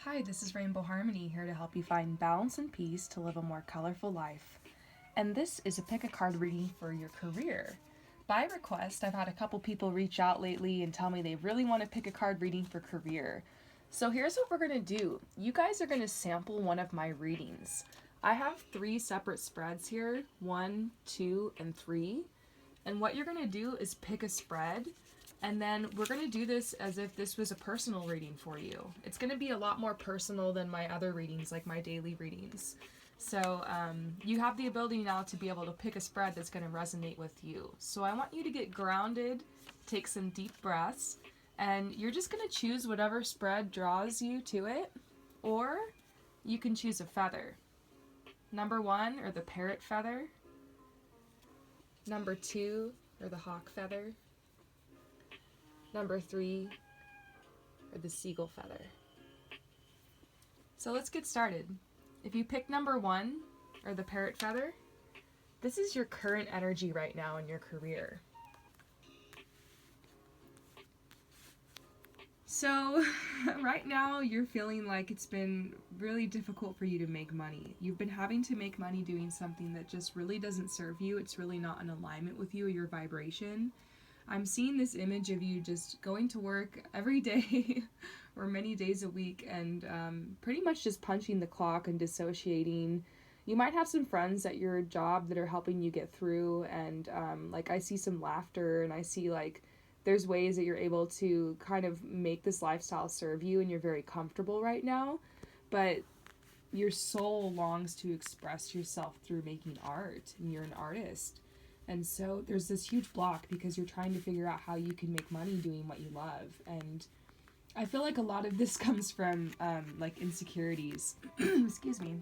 Hi, this is Rainbow Harmony here to help you find balance and peace to live a more colorful life. And this is a pick a card reading for your career. By request, I've had a couple people reach out lately and tell me they really want to pick a card reading for career. So here's what we're going to do. You guys are going to sample one of my readings. I have 3 separate spreads here, 1, 2, and 3. And what you're going to do is pick a spread. And then we're going to do this as if this was a personal reading for you. It's going to be a lot more personal than my other readings, like my daily readings. So you have the ability now to be able to pick a spread that's going to resonate with you. So I want you to get grounded, take some deep breaths, and you're just going to choose whatever spread draws you to it, or you can choose a feather. Number 1, or the parrot feather. Number 2, or the hawk feather. Number 3, or the seagull feather. So let's get started. If you pick number 1, or the parrot feather, this is your current energy right now in your career. So right now you're feeling like it's been really difficult for you to make money. You've been having to make money doing something that just really doesn't serve you. It's really not in alignment with you or your vibration. I'm seeing this image of you just going to work every day or many days a week and pretty much just punching the clock and dissociating. You might have some friends at your job that are helping you get through, and like I see some laughter, and I see like there's ways that you're able to kind of make this lifestyle serve you, and you're very comfortable right now, but your soul longs to express yourself through making art, and you're an artist. And so there's this huge block because you're trying to figure out how you can make money doing what you love. And I feel like a lot of this comes from like insecurities. Excuse me.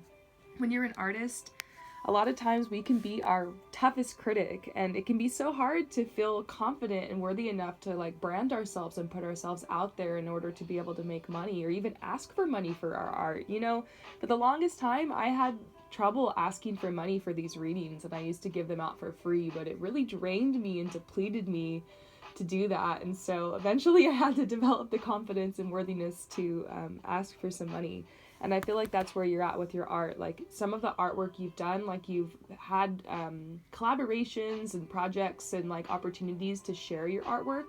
When you're an artist, a lot of times we can be our toughest critic, and it can be so hard to feel confident and worthy enough to like brand ourselves and put ourselves out there in order to be able to make money or even ask for money for our art. You know, for the longest time I had trouble asking for money for these readings, and I used to give them out for free, but it really drained me and depleted me to do that. And so eventually I had to develop the confidence and worthiness to ask for some money. And I feel like that's where you're at with your art. Like some of the artwork you've done, like you've had collaborations and projects and like opportunities to share your artwork.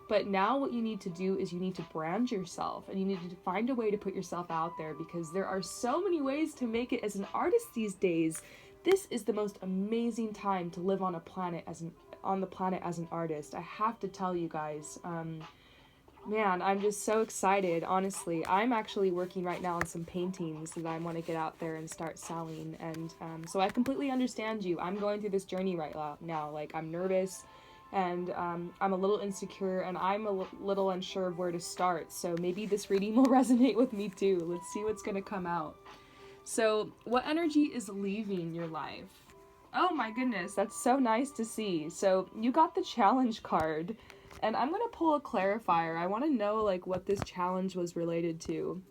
But now what you need to do is you need to brand yourself, and you need to find a way to put yourself out there, because there are so many ways to make it as an artist these days. This is the most amazing time to live on the planet as an artist. I have to tell you guys, man, I'm just so excited. Honestly, I'm actually working right now on some paintings that I want to get out there and start selling, and so I completely understand you. I'm going through this journey right now. Like, I'm nervous, and I'm a little insecure, and I'm a little unsure of where to start. So maybe this reading will resonate with me too. Let's see what's going to come out. So what energy is leaving your life? Oh my goodness, that's so nice to see. So you got the challenge card, and I'm going to pull a clarifier. I want to know like what this challenge was related to.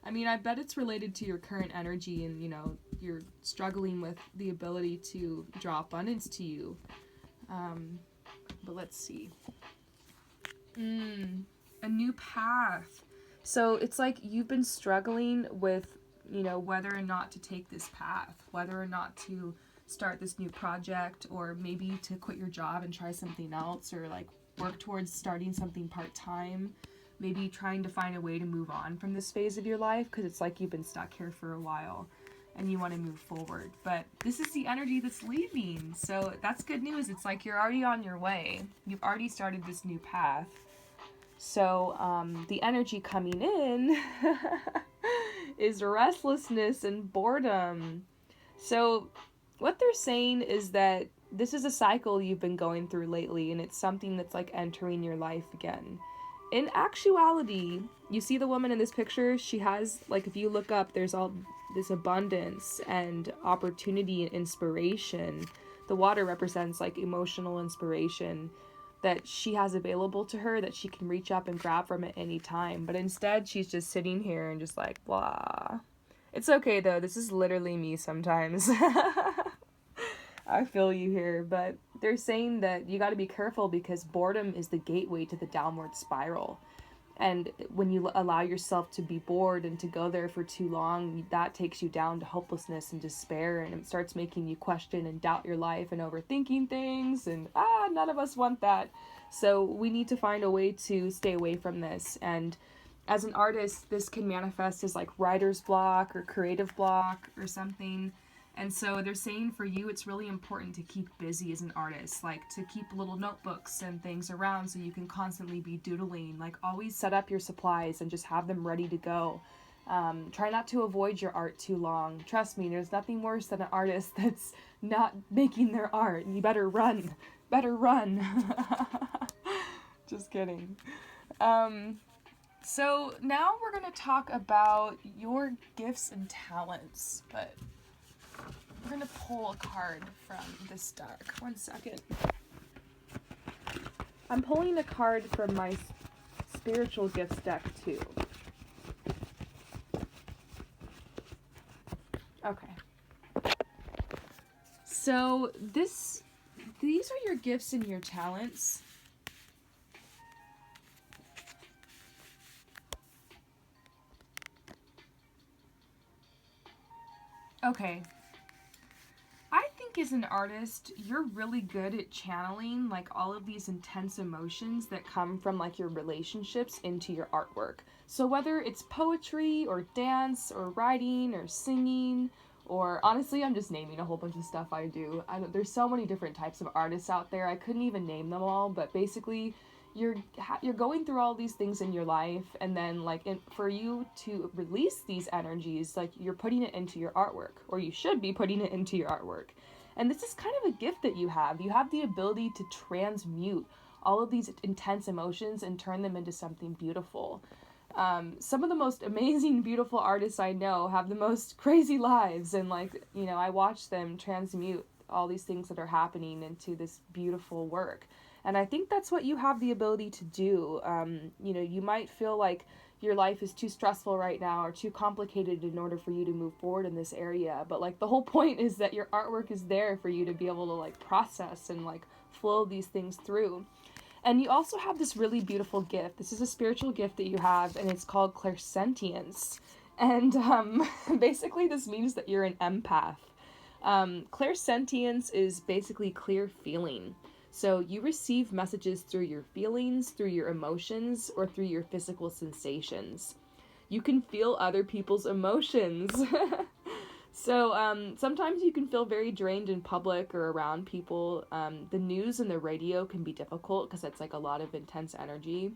I mean, I bet it's related to your current energy, and you know, you're struggling with the ability to draw abundance to you. But let's see. A new path. So it's like you've been struggling with, you know, whether or not to take this path, whether or not to start this new project, or maybe to quit your job and try something else, or like work towards starting something part-time, maybe trying to find a way to move on from this phase of your life, because it's like you've been stuck here for a while and you want to move forward. But this is the energy that's leaving, so that's good news. It's like you're already on your way. You've already started this new path. So the energy coming in is restlessness and boredom. So what they're saying is that this is a cycle you've been going through lately, and it's something that's like entering your life again. In actuality, you see the woman in this picture, she has, like, if you look up, there's all this abundance and opportunity and inspiration. The water represents like emotional inspiration that she has available to her, that she can reach up and grab from at any time. But instead, she's just sitting here and just like, blah. It's okay though, this is literally me sometimes. I feel you here, but they're saying that you got to be careful because boredom is the gateway to the downward spiral. And when you allow yourself to be bored and to go there for too long, that takes you down to hopelessness and despair, and it starts making you question and doubt your life and overthinking things, and none of us want that. So we need to find a way to stay away from this. And as an artist, this can manifest as like writer's block or creative block or something. And so they're saying for you, it's really important to keep busy as an artist, like to keep little notebooks and things around so you can constantly be doodling. Like always set up your supplies and just have them ready to go. Try not to avoid your art too long. Trust me, there's nothing worse than an artist that's not making their art. You better run. Better run. Just kidding. So now we're going to talk about your gifts and talents, but we're going to pull a card from this deck. One second. I'm pulling a card from my spiritual gifts deck too. Okay. So these are your gifts and your talents. Okay. I think as an artist, you're really good at channeling like all of these intense emotions that come from like your relationships into your artwork. So whether it's poetry or dance or writing or singing, or honestly, I'm just naming a whole bunch of stuff I do. There's so many different types of artists out there. I couldn't even name them all, but basically you're going through all these things in your life, and then like for you to release these energies, like you're putting it into your artwork, or you should be putting it into your artwork. And this is kind of a gift that you have the ability to transmute all of these intense emotions and turn them into something beautiful. Some of the most amazing, beautiful artists I know have the most crazy lives, and like, you know, I watch them transmute all these things that are happening into this beautiful work. And I think that's what you have the ability to do. You know, you might feel like your life is too stressful right now or too complicated in order for you to move forward in this area. But like the whole point is that your artwork is there for you to be able to like process and like flow these things through. And you also have this really beautiful gift. This is a spiritual gift that you have, and it's called clairsentience. And basically this means that you're an empath. Clairsentience is basically clear feeling. So you receive messages through your feelings, through your emotions, or through your physical sensations. You can feel other people's emotions. So sometimes you can feel very drained in public or around people. The news and the radio can be difficult because it's like a lot of intense energy.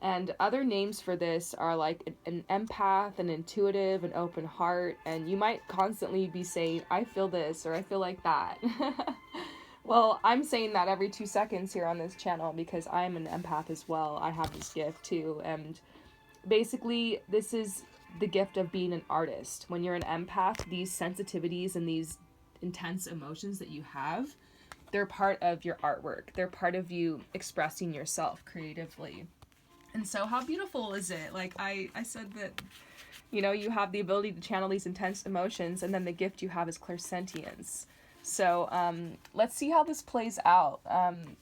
And other names for this are like an empath, an intuitive, an open heart. And you might constantly be saying, I feel this, or I feel like that. Well, I'm saying that every 2 seconds here on this channel because I'm an empath as well. I have this gift too. And basically, this is the gift of being an artist. When you're an empath, these sensitivities and these intense emotions that you have, they're part of your artwork. They're part of you expressing yourself creatively. And so how beautiful is it? Like I said that, you know, you have the ability to channel these intense emotions, and then the gift you have is clairsentience. So let's see how this plays out.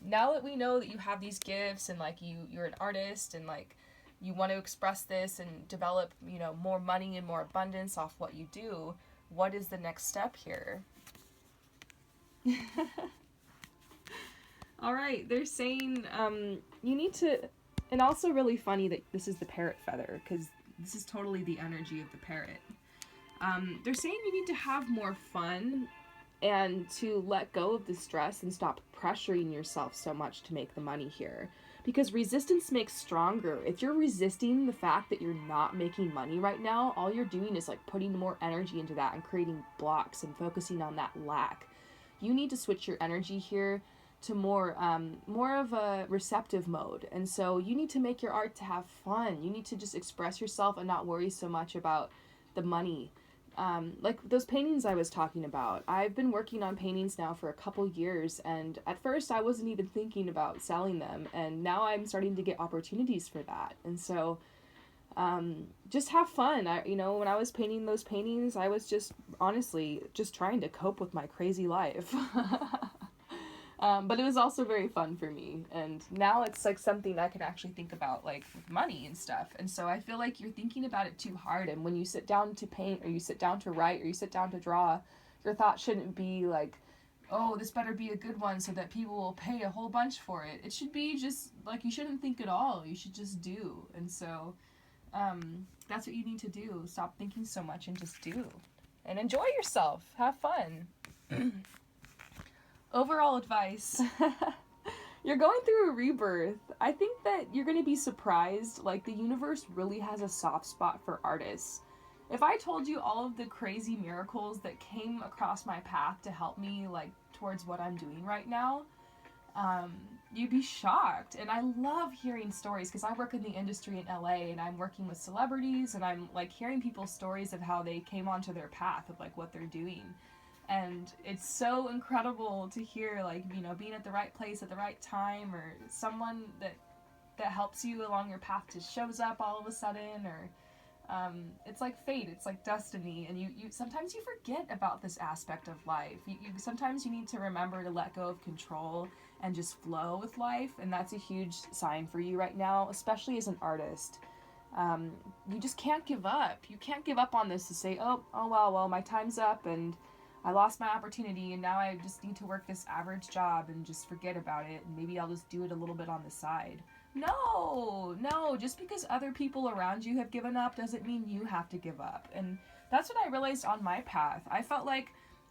Now that we know that you have these gifts and like you're an artist and like you want to express this and develop, you know, more money and more abundance off what you do, what is the next step here? All right, they're saying you need to, and also really funny that this is the parrot feather because this is totally the energy of the parrot. They're saying you need to have more fun and to let go of the stress and stop pressuring yourself so much to make the money here. Because resistance makes stronger. If you're resisting the fact that you're not making money right now, all you're doing is like putting more energy into that and creating blocks and focusing on that lack. You need to switch your energy here to more of a receptive mode. And so you need to make your art to have fun. You need to just express yourself and not worry so much about the money. Like those paintings I was talking about. I've been working on paintings now for a couple years, and at first I wasn't even thinking about selling them, and now I'm starting to get opportunities for that. And so just have fun. When I was painting those paintings, I was just honestly just trying to cope with my crazy life. But it was also very fun for me. And now it's like something I can actually think about, like with money and stuff. And so I feel like you're thinking about it too hard. And when you sit down to paint, or you sit down to write, or you sit down to draw, your thought shouldn't be like, oh, this better be a good one so that people will pay a whole bunch for it. It should be just like, you shouldn't think at all. You should just do. And so that's what you need to do. Stop thinking so much and just do. And enjoy yourself. Have fun. Overall advice. You're going through a rebirth. I think that you're going to be surprised. Like, the universe really has a soft spot for artists. If I told you all of the crazy miracles that came across my path to help me, like, towards what I'm doing right now, you'd be shocked. And I love hearing stories because I work in the industry in LA, and I'm working with celebrities, and I'm, like, hearing people's stories of how they came onto their path of, like, what they're doing. And it's so incredible to hear, like, you know, being at the right place at the right time, or someone that helps you along your path just shows up all of a sudden, or it's like fate, it's like destiny. And you sometimes you forget about this aspect of life. Sometimes you need to remember to let go of control and just flow with life, and that's a huge sign for you right now, especially as an artist. You just can't give up. You can't give up on this to say, oh well, my time's up, and I lost my opportunity, and now I just need to work this average job and just forget about it, and maybe I'll just do it a little bit on the side. No, just because other people around you have given up doesn't mean you have to give up. And that's what I realized on my path. I felt like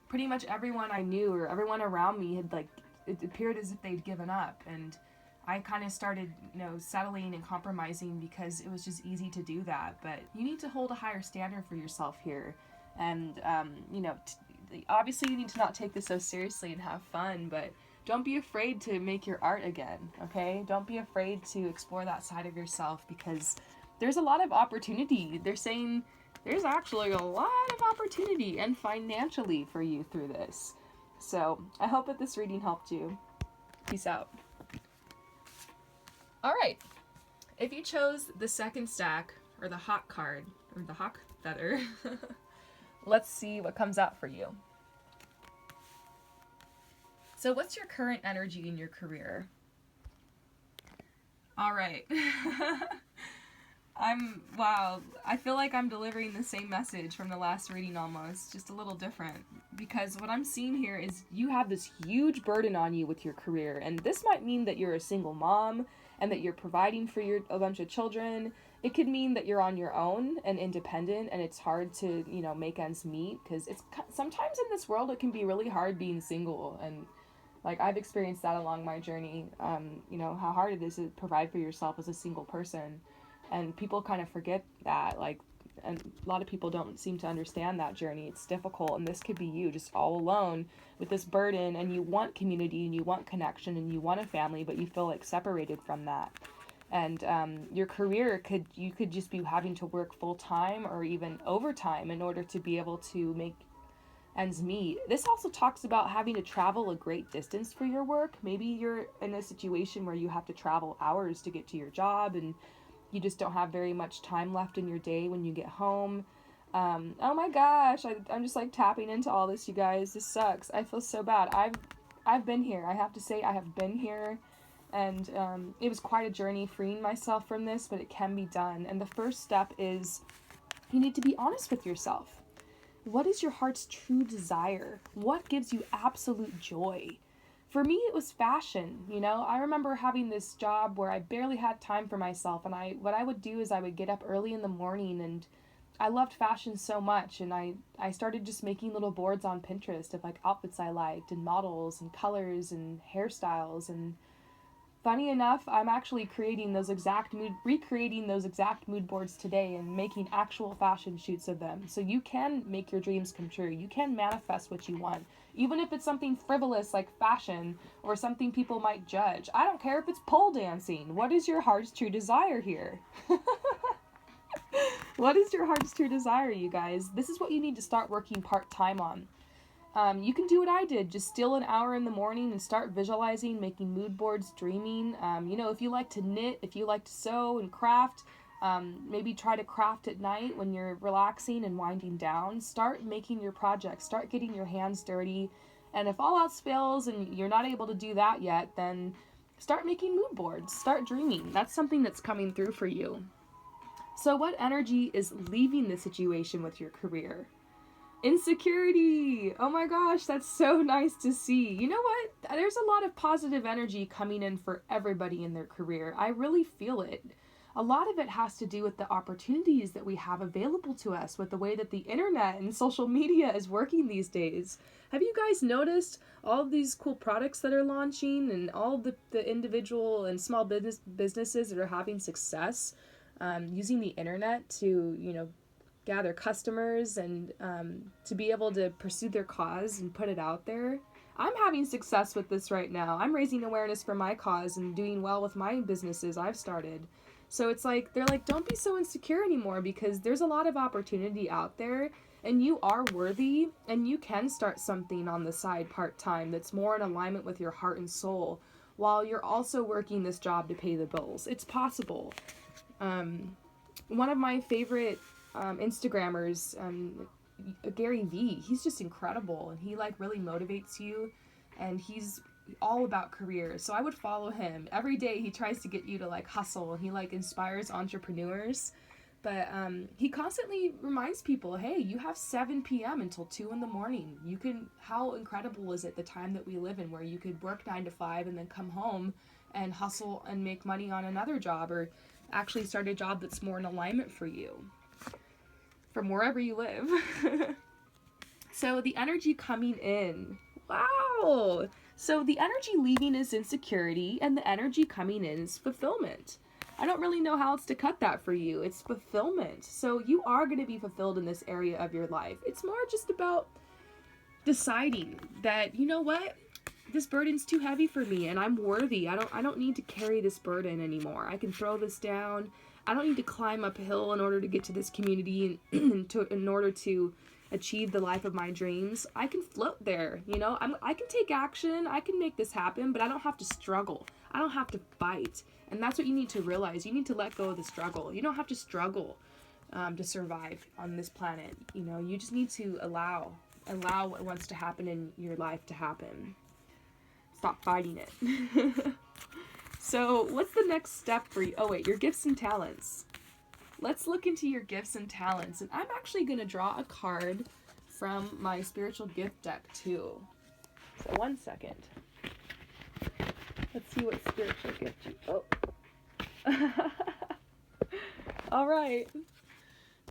pretty much everyone I knew, or everyone around me, had, like, it appeared as if they'd given up, and I kind of started, you know, settling and compromising because it was just easy to do that. But you need to hold a higher standard for yourself here. And, you know, obviously you need to not take this so seriously and have fun, but don't be afraid to make your art again, okay? Don't be afraid to explore that side of yourself, because there's a lot of opportunity. They're saying there's actually a lot of opportunity, and financially, for you through this. So I hope that this reading helped you. Peace out. All right. If you chose the second stack, or the hawk card, or the hawk feather, let's see what comes out for you. So what's your current energy in your career? All right. Wow, I feel like I'm delivering the same message from the last reading almost, just a little different. Because what I'm seeing here is you have this huge burden on you with your career. And this might mean that you're a single mom and that you're providing for a bunch of children. It could mean that you're on your own and independent, and it's hard to, you know, make ends meet, because sometimes in this world it can be really hard being single. And like, I've experienced that along my journey, you know, how hard it is to provide for yourself as a single person. And people kind of forget that, like, and a lot of people don't seem to understand that journey. It's difficult, and this could be you just all alone with this burden, and you want community, and you want connection, and you want a family, but you feel like separated from that. And your career you could just be having to work full time or even overtime in order to be able to make ends meet. This also talks about having to travel a great distance for your work. Maybe you're in a situation where you have to travel hours to get to your job, and you just don't have very much time left in your day when you get home. Oh my gosh, I'm just like tapping into all this, you guys. This sucks. I feel so bad. I've been here. I have to say I have been here, and it was quite a journey freeing myself from this, but it can be done. And the first step is you need to be honest with yourself. What is your heart's true desire? What gives you absolute joy? For me, it was fashion. You know, I remember having this job where I barely had time for myself, and what I would do is I would get up early in the morning, and I loved fashion so much, and I started just making little boards on Pinterest of, like, outfits I liked, and models, and colors, and hairstyles. And funny enough, I'm actually recreating those exact mood boards today, and making actual fashion shoots of them. So you can make your dreams come true. You can manifest what you want. Even if it's something frivolous like fashion, or something people might judge. I don't care if it's pole dancing. What is your heart's true desire here? What is your heart's true desire, you guys? This is what you need to start working part-time on. You can do what I did. Just steal an hour in the morning and start visualizing, making mood boards, dreaming. You know, if you like to knit, if you like to sew and craft, maybe try to craft at night when you're relaxing and winding down. Start making your projects. Start getting your hands dirty And if all else fails and you're not able to do that yet, then start making mood boards. Start dreaming. That's something that's coming through for you. So what energy is leaving the situation with your career? Insecurity. Oh my gosh, that's so nice to see. You know what? There's a lot of positive energy coming in for everybody in their career. I really feel it. A lot of it has to do with the opportunities that we have available to us with the way that the internet and social media is working these days. Have you guys noticed all of these cool products that are launching and all the individual and small businesses that are having success using the internet to, gather customers and to be able to pursue their cause and put it out there? I'm having success with this right now. I'm raising awareness for my cause and doing well with my businesses I've started. So it's like, they're like, don't be so insecure anymore, because there's a lot of opportunity out there and you are worthy and you can start something on the side part-time that's more in alignment with your heart and soul while you're also working this job to pay the bills. It's possible. One of my favorite Instagrammers, Gary V, he's just incredible, and he really motivates you, and he's all about careers. So I would follow him. Every day he tries to get you to hustle, and he inspires entrepreneurs. But he constantly reminds people, hey, you have 7 p.m. until 2 in the morning. How incredible is it, the time that we live in, where you could work 9 to 5 and then come home and hustle and make money on another job, or actually start a job that's more in alignment for you from wherever you live. So the energy coming in, wow. So the energy leaving is insecurity, and the energy coming in is fulfillment. I don't really know how else to cut that for you. It's fulfillment. So you are going to be fulfilled in this area of your life. It's more just about deciding that, you know what? This burden's too heavy for me, and I'm worthy. I don't need to carry this burden anymore. I can throw this down. I don't need to climb uphill in order to get to this community and in order to achieve the life of my dreams. I can float there, I can take action. I can make this happen, but I don't have to struggle. I don't have to fight. And that's what you need to realize. You need to let go of the struggle. You don't have to struggle to survive on this planet. You just need to allow what wants to happen in your life to happen. Stop fighting it. So what's the next step for you? Oh wait, your gifts and talents. Let's look into your gifts and talents. And I'm actually going to draw a card from my spiritual gift deck too. So 1 second. Let's see what spiritual gift you... Oh. All right.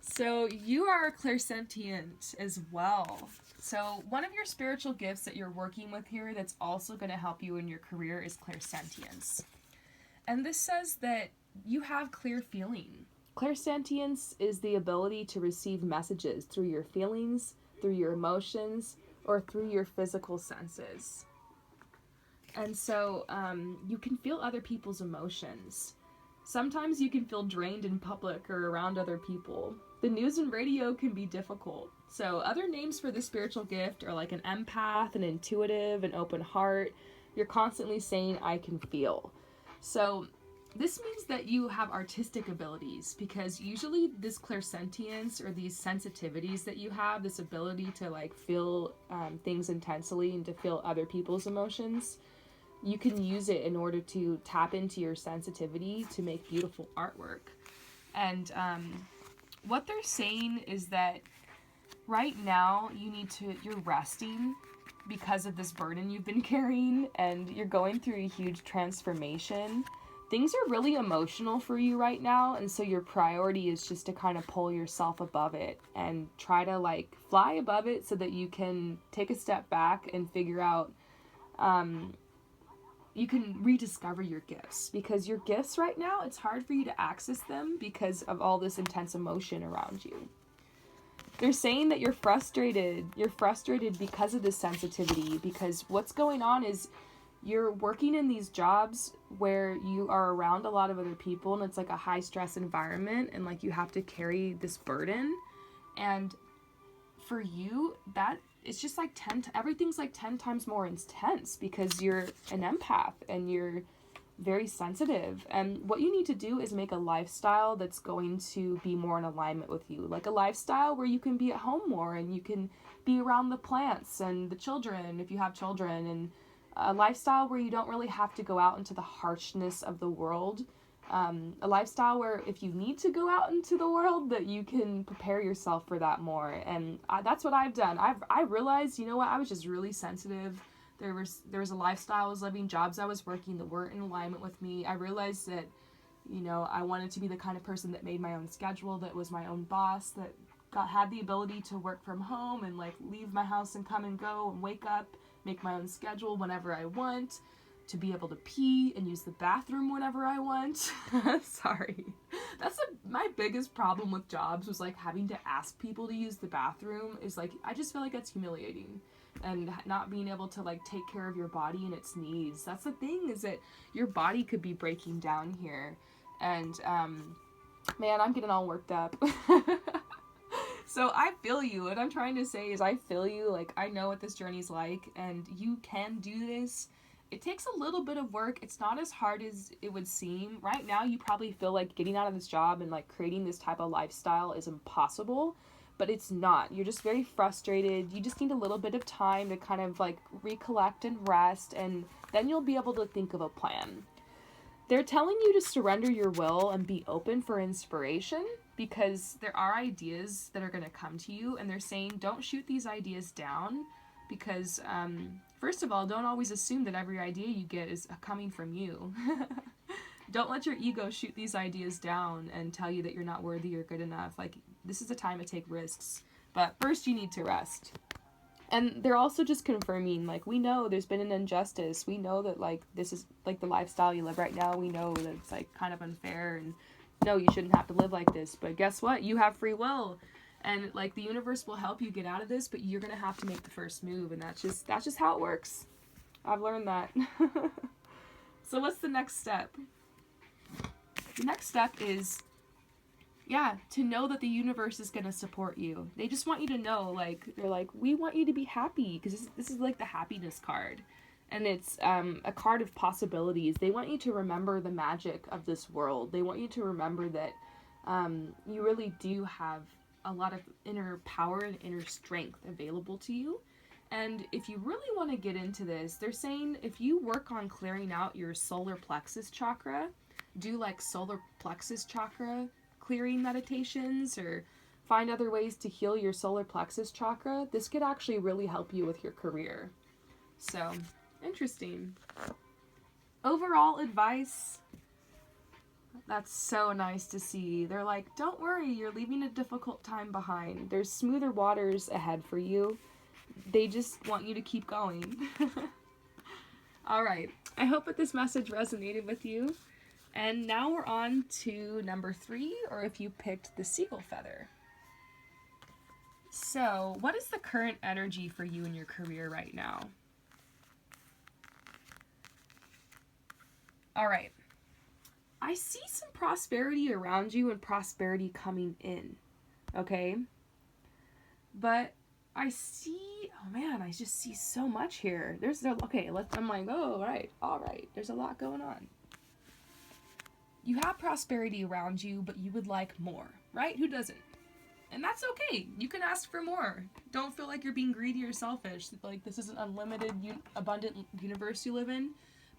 So you are clairsentient as well. So one of your spiritual gifts that you're working with here that's also going to help you in your career is clairsentience. And this says that you have clear feeling. Clairsentience is the ability to receive messages through your feelings, through your emotions, or through your physical senses. And so you can feel other people's emotions. Sometimes you can feel drained in public or around other people. The news and radio can be difficult. So other names for the spiritual gift are an empath, an intuitive, an open heart. You're constantly saying, I can feel. So this means that you have artistic abilities, because usually this clairsentience or these sensitivities that you have, this ability to feel things intensely and to feel other people's emotions, you can use it in order to tap into your sensitivity to make beautiful artwork. And what they're saying is that right now you're resting because of this burden you've been carrying, and you're going through a huge transformation. Things are really emotional for you right now, and so your priority is just to kind of pull yourself above it and try to fly above it so that you can take a step back and figure out you can rediscover your gifts, because your gifts right now, it's hard for you to access them because of all this intense emotion around you. They're saying that you're frustrated. You're frustrated because of this sensitivity, because what's going on is you're working in these jobs where you are around a lot of other people, and it's a high stress environment, and you have to carry this burden. And for you, that it's just everything's 10 times more intense, because you're an empath and you're very sensitive. And what you need to do is make a lifestyle that's going to be more in alignment with you. Like a lifestyle where you can be at home more and you can be around the plants and the children if you have children, and a lifestyle where you don't really have to go out into the harshness of the world. A lifestyle where if you need to go out into the world, that you can prepare yourself for that more. And that's what I've done. I realized, you know what, I was just really sensitive. There was a lifestyle I was living, jobs I was working that weren't in alignment with me. I realized that, you know, I wanted to be the kind of person that made my own schedule, that was my own boss, that had the ability to work from home and like leave my house and come and go and wake up, make my own schedule whenever I want, to be able to pee and use the bathroom whenever I want. Sorry. That's my biggest problem with jobs, was like having to ask people to use the bathroom. Is like, I just feel like that's humiliating. And not being able to like take care of your body and its needs. That's the thing, is that your body could be breaking down here. And man, I'm getting all worked up. So I feel you. What I'm trying to say is I feel you. Like, I know what this journey's like, and you can do this. It takes a little bit of work. It's not as hard as it would seem. Right now, you probably feel like getting out of this job and like creating this type of lifestyle is impossible, but it's not. You're just very frustrated. You just need a little bit of time to kind of like recollect and rest, and then you'll be able to think of a plan. They're telling you to surrender your will and be open for inspiration, because there are ideas that are going to come to you, and they're saying don't shoot these ideas down, because first of all, don't always assume that every idea you get is coming from you. Don't let your ego shoot these ideas down and tell you that you're not worthy or good enough. Like, this is a time to take risks, but first you need to rest. And they're also just confirming, like, we know there's been an injustice. We know that, like, this is, like, the lifestyle you live right now. We know that it's, like, kind of unfair, and no, you shouldn't have to live like this. But guess what? You have free will. And, like, the universe will help you get out of this, but you're going to have to make the first move. And that's just how it works. I've learned that. So what's the next step? The next step is, to know that the universe is going to support you. They just want you to know, like, they're like, we want you to be happy, because this is like the happiness card. And it's a card of possibilities. They want you to remember the magic of this world. They want you to remember that you really do have a lot of inner power and inner strength available to you. And if you really want to get into this, they're saying if you work on clearing out your solar plexus chakra, do like solar plexus chakra clearing meditations, or find other ways to heal your solar plexus chakra, this could actually really help you with your career. So, interesting. Overall advice, that's so nice to see. They're like, don't worry, you're leaving a difficult time behind. There's smoother waters ahead for you. They just want you to keep going. All right. I hope that this message resonated with you. And now we're on to number 3, or if you picked the seagull feather. So, what is the current energy for you in your career right now? All right. I see some prosperity around you and prosperity coming in. Okay? But I see, I just see so much here. I'm like, oh, all right. There's a lot going on. You have prosperity around you, but you would like more, right? Who doesn't? And that's okay. You can ask for more. Don't feel like you're being greedy or selfish. Like, this is an unlimited, abundant universe you live in.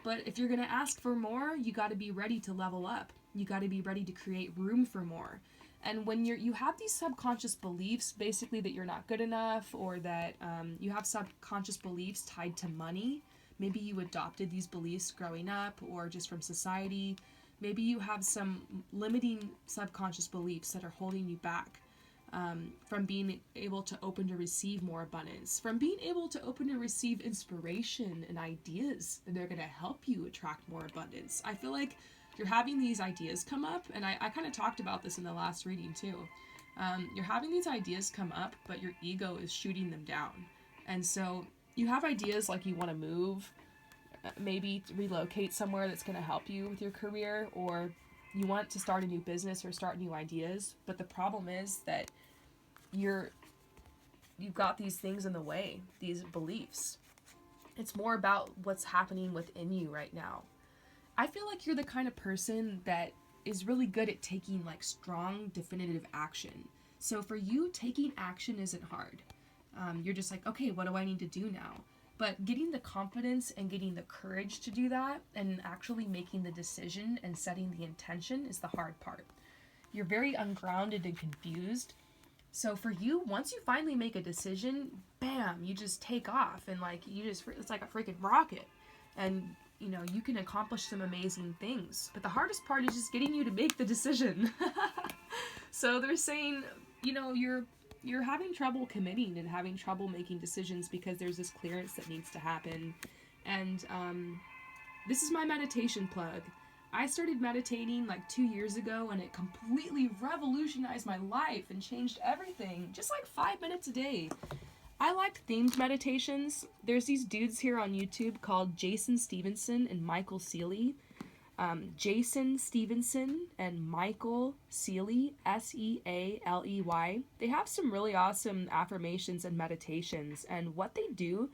But if you're going to ask for more, you got to be ready to level up. You got to be ready to create room for more. And when you have these subconscious beliefs, basically that you're not good enough, or that you have subconscious beliefs tied to money. Maybe you adopted these beliefs growing up, or just from society. Maybe you have some limiting subconscious beliefs that are holding you back from being able to open to receive more abundance, from being able to open to receive inspiration and ideas that are going to help you attract more abundance. I feel like you're having these ideas come up, and I kind of talked about this in the last reading too. You're having these ideas come up, but your ego is shooting them down. And so you have ideas like you want to move, maybe to relocate somewhere that's going to help you with your career, or you want to start a new business or start new ideas, but the problem is that you've got these things in the way, these beliefs. It's more about what's happening within you right now. I feel like you're the kind of person that is really good at taking like strong, definitive action. So for you, taking action isn't hard. You're just like, okay, what do I need to do now? But getting the confidence and getting the courage to do that and actually making the decision and setting the intention is the hard part. You're very ungrounded and confused. So for you, once you finally make a decision, bam, you just take off and like it's like a freaking rocket. And you know, you can accomplish some amazing things. But the hardest part is just getting you to make the decision. So they're saying, you know, you're having trouble committing and having trouble making decisions because there's this clearance that needs to happen. And this is my meditation plug. I started meditating like 2 years ago, and it completely revolutionized my life and changed everything. Just like 5 minutes a day. I like themed meditations. There's these dudes here on YouTube called Jason Stevenson and Michael Sealey. Jason Stevenson and Michael Sealey, Sealey. They have some really awesome affirmations and meditations, and what they do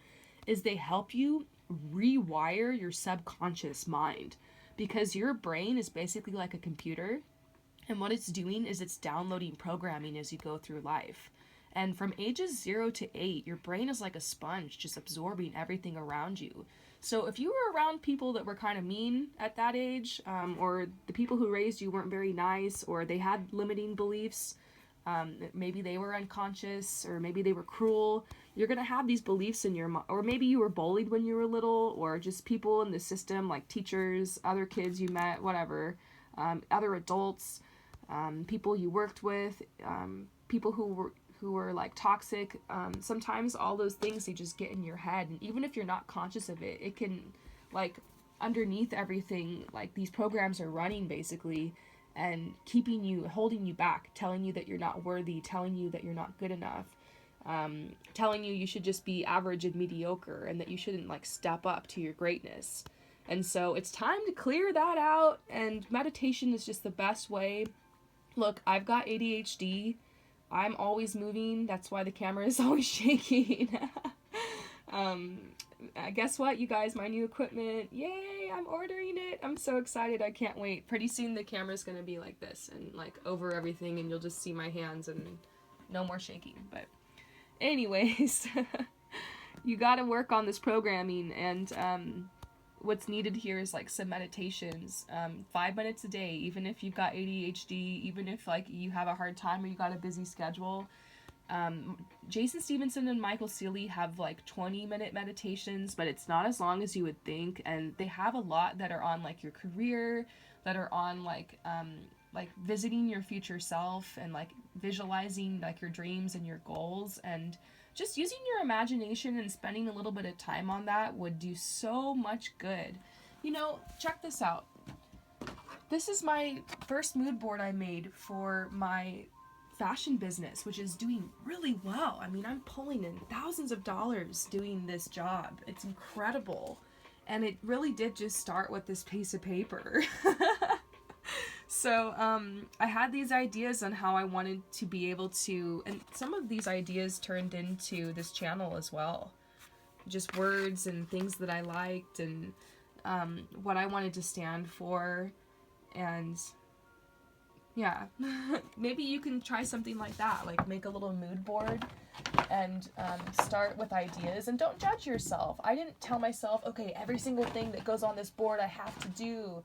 is they help you rewire your subconscious mind, because your brain is basically like a computer, and what it's doing is it's downloading programming as you go through life. And from ages 0 to 8, your brain is like a sponge, just absorbing everything around you. So if you were around people that were kind of mean at that age, or the people who raised you weren't very nice, or they had limiting beliefs, maybe they were unconscious, or maybe they were cruel, you're going to have these beliefs in your mind. Or maybe you were bullied when you were little, or just people in the system, like teachers, other kids you met, whatever, other adults, people you worked with, people who were like toxic. Sometimes all those things, they just get in your head, and even if you're not conscious of it, it can, like, underneath everything, like, these programs are running basically and keeping you, holding you back, telling you that you're not worthy, telling you that you're not good enough, telling you should just be average and mediocre, and that you shouldn't like step up to your greatness. And so it's time to clear that out, and meditation is just the best way. Look, I've got ADHD. I'm always moving. That's why the camera is always shaking. Guess what, you guys? My new equipment. Yay, I'm ordering it. I'm so excited. I can't wait. Pretty soon the camera's going to be like this and like over everything, and you'll just see my hands and no more shaking. But anyways, you got to work on this programming, and what's needed here is like some meditations, 5 minutes a day, even if you've got ADHD, even if like you have a hard time or you got a busy schedule. Jason Stevenson and Michael Sealey have like 20-minute meditations, but it's not as long as you would think, and they have a lot that are on like your career, that are on like visiting your future self, and like visualizing like your dreams and your goals, and just using your imagination and spending a little bit of time on that would do so much good. You know, check this out. This is my first mood board I made for my fashion business, which is doing really well. I mean, I'm pulling in thousands of dollars doing this job. It's incredible. And it really did just start with this piece of paper. So I had these ideas on how I wanted to be able to, and some of these ideas turned into this channel as well. Just words and things that I liked, and what I wanted to stand for. And yeah, maybe you can try something like that, like make a little mood board and start with ideas, and don't judge yourself. I didn't tell myself, okay, every single thing that goes on this board I have to do.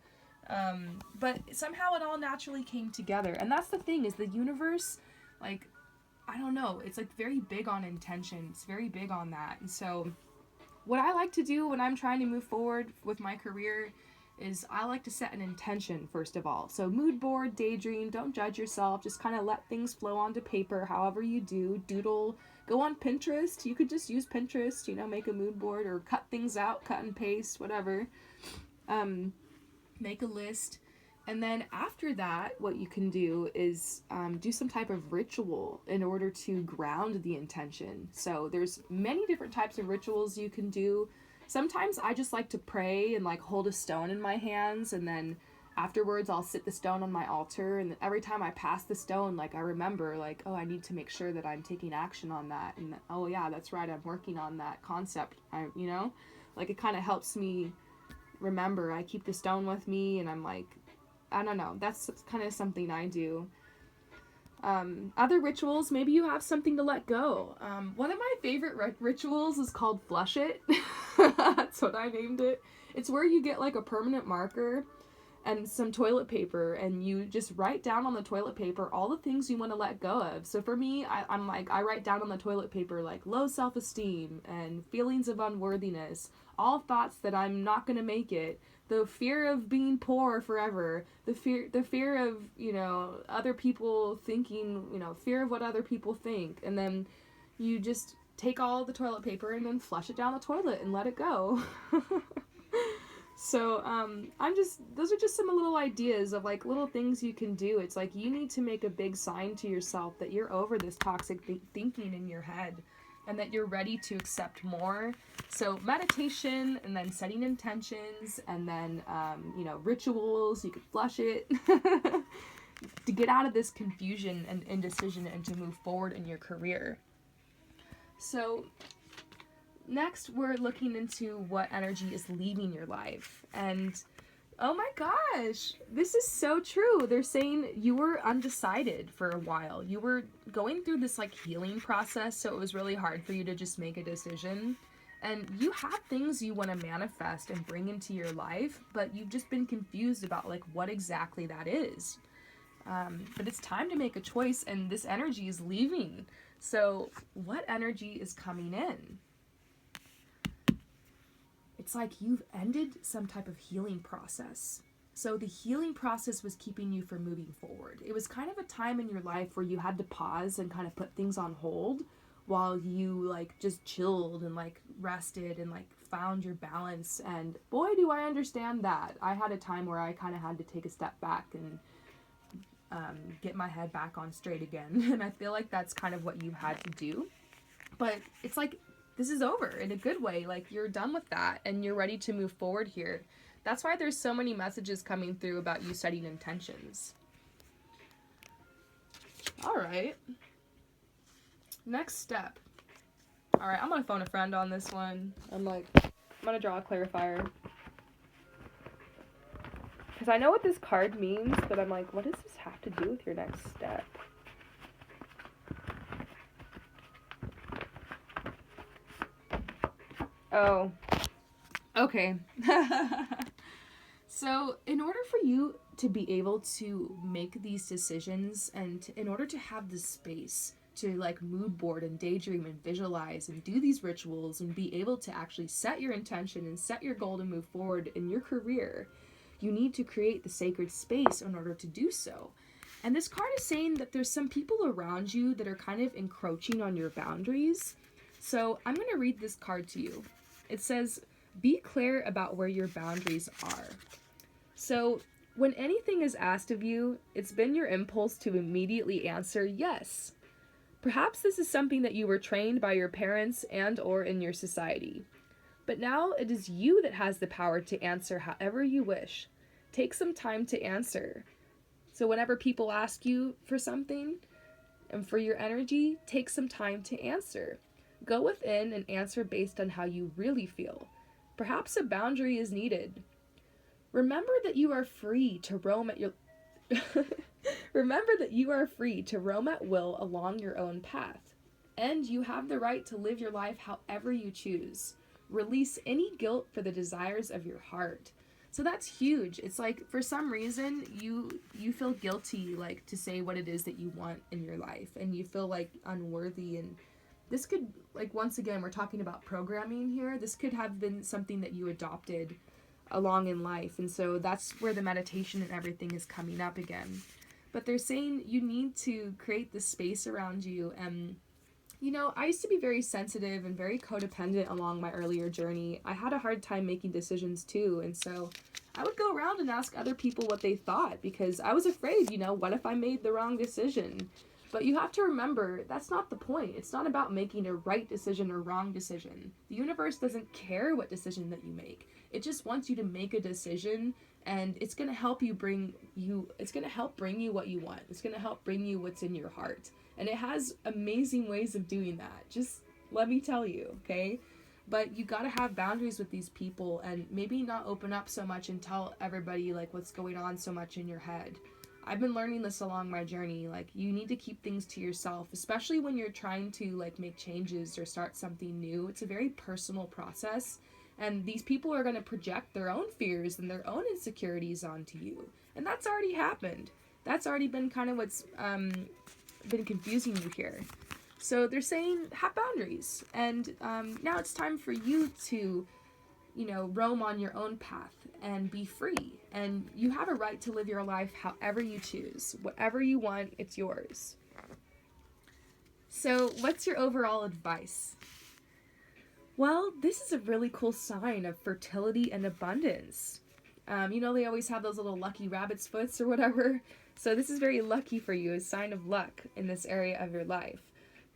But somehow it all naturally came together. And that's the thing, is the universe, like, I don't know, it's like very big on intention. It's very big on that. And so what I like to do when I'm trying to move forward with my career is I like to set an intention first of all. So mood board, daydream, don't judge yourself. Just kind of let things flow onto paper however you do. Doodle, go on Pinterest. You could just use Pinterest, you know, make a mood board, or cut things out, cut and paste, whatever. Make a list, and then after that, what you can do is do some type of ritual in order to ground the intention. So there's many different types of rituals you can do. Sometimes I just like to pray and like hold a stone in my hands, and then afterwards I'll sit the stone on my altar, and every time I pass the stone, like I remember like, oh, I need to make sure that I'm taking action on that, and oh yeah, that's right, I'm working on that concept. You know, like it kind of helps me remember. I keep the stone with me, and I'm like, I don't know. That's kind of something I do. Other rituals, maybe you have something to let go. One of my favorite rituals is called Flush It. That's what I named it. It's where you get like a permanent marker and some toilet paper, and you just write down on the toilet paper all the things you want to let go of. So for me, I'm like, I write down on the toilet paper like low self-esteem and feelings of unworthiness, all thoughts that I'm not going to make it, the fear of being poor forever, the fear of, you know, other people thinking, you know, fear of what other people think. And then you just take all the toilet paper and then flush it down the toilet and let it go. So, those are just some little ideas of like little things you can do. It's like you need to make a big sign to yourself that you're over this toxic thinking in your head and that you're ready to accept more. So meditation, and then setting intentions, and then, rituals, you could flush it to get out of this confusion and indecision and to move forward in your career. So next, we're looking into what energy is leaving your life. And oh my gosh, this is so true. They're saying you were undecided for a while. You were going through this like healing process, so it was really hard for you to just make a decision. And you have things you want to manifest and bring into your life, but you've just been confused about like what exactly that is. But it's time to make a choice, and this energy is leaving. So what energy is coming in? It's like you've ended some type of healing process. So the healing process was keeping you from moving forward. It was kind of a time in your life where you had to pause and kind of put things on hold while you like just chilled and like rested and like found your balance. And boy, do I understand that. I had a time where I kind of had to take a step back and get my head back on straight again. And I feel like that's kind of what you had to do. But it's like, this is over in a good way. Like, you're done with that and you're ready to move forward here. That's why there's so many messages coming through about you setting intentions. All right. Next step. All right, I'm going to phone a friend on this one. I'm going to draw a clarifier. Because I know what this card means, but I'm like, what does this have to do with your next step? Oh, okay. So in order for you to be able to make these decisions and in order to have the space to like mood board and daydream and visualize and do these rituals and be able to actually set your intention and set your goal to move forward in your career, you need to create the sacred space in order to do so. And this card is saying that there's some people around you that are kind of encroaching on your boundaries. So I'm going to read this card to you. It says, be clear about where your boundaries are. So when anything is asked of you, it's been your impulse to immediately answer yes. Perhaps this is something that you were trained by your parents and or in your society. But now it is you that has the power to answer however you wish. Take some time to answer. So whenever people ask you for something and for your energy, take some time to answer. Go within and answer based on how you really feel. Perhaps a boundary is needed. Remember that you are free to roam at Remember that you are free to roam at will along your own path, and you have the right to live your life however you choose. Release any guilt for the desires of your heart. So that's huge. It's like for some reason you feel guilty like to say what it is that you want in your life, and you feel like unworthy. And this could, like, once again, we're talking about programming here. This could have been something that you adopted along in life. And so that's where the meditation and everything is coming up again. But they're saying you need to create this space around you. And, you know, I used to be very sensitive and very codependent along my earlier journey. I had a hard time making decisions too. And so I would go around and ask other people what they thought because I was afraid, you know, what if I made the wrong decision? But you have to remember, that's not the point. It's not about making a right decision or wrong decision. The universe doesn't care what decision that you make. It just wants you to make a decision, and it's going to help bring you what you want. It's going to help bring you what's in your heart. And it has amazing ways of doing that. Just let me tell you, okay? But you got to have boundaries with these people, and maybe not open up so much and tell everybody like what's going on so much in your head. I've been learning this along my journey. Like, you need to keep things to yourself, especially when you're trying to like make changes or start something new. It's a very personal process, and these people are going to project their own fears and their own insecurities onto you. And that's already happened. That's already been kind of what's been confusing you here. So they're saying have boundaries, and now it's time for you to, roam on your own path and be free. And you have a right to live your life however you choose. Whatever you want, it's yours. So what's your overall advice? Well, this is a really cool sign of fertility and abundance. They always have those little lucky rabbit's foots or whatever. So this is very lucky for you, a sign of luck in this area of your life.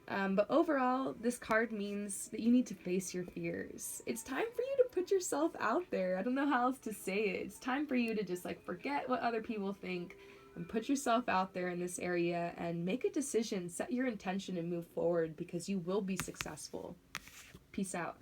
But overall, this card means that you need to face your fears. It's time for you to put yourself out there. I don't know how else to say it. It's time for you to just forget what other people think and put yourself out there in this area and make a decision, set your intention and move forward, because you will be successful. Peace out.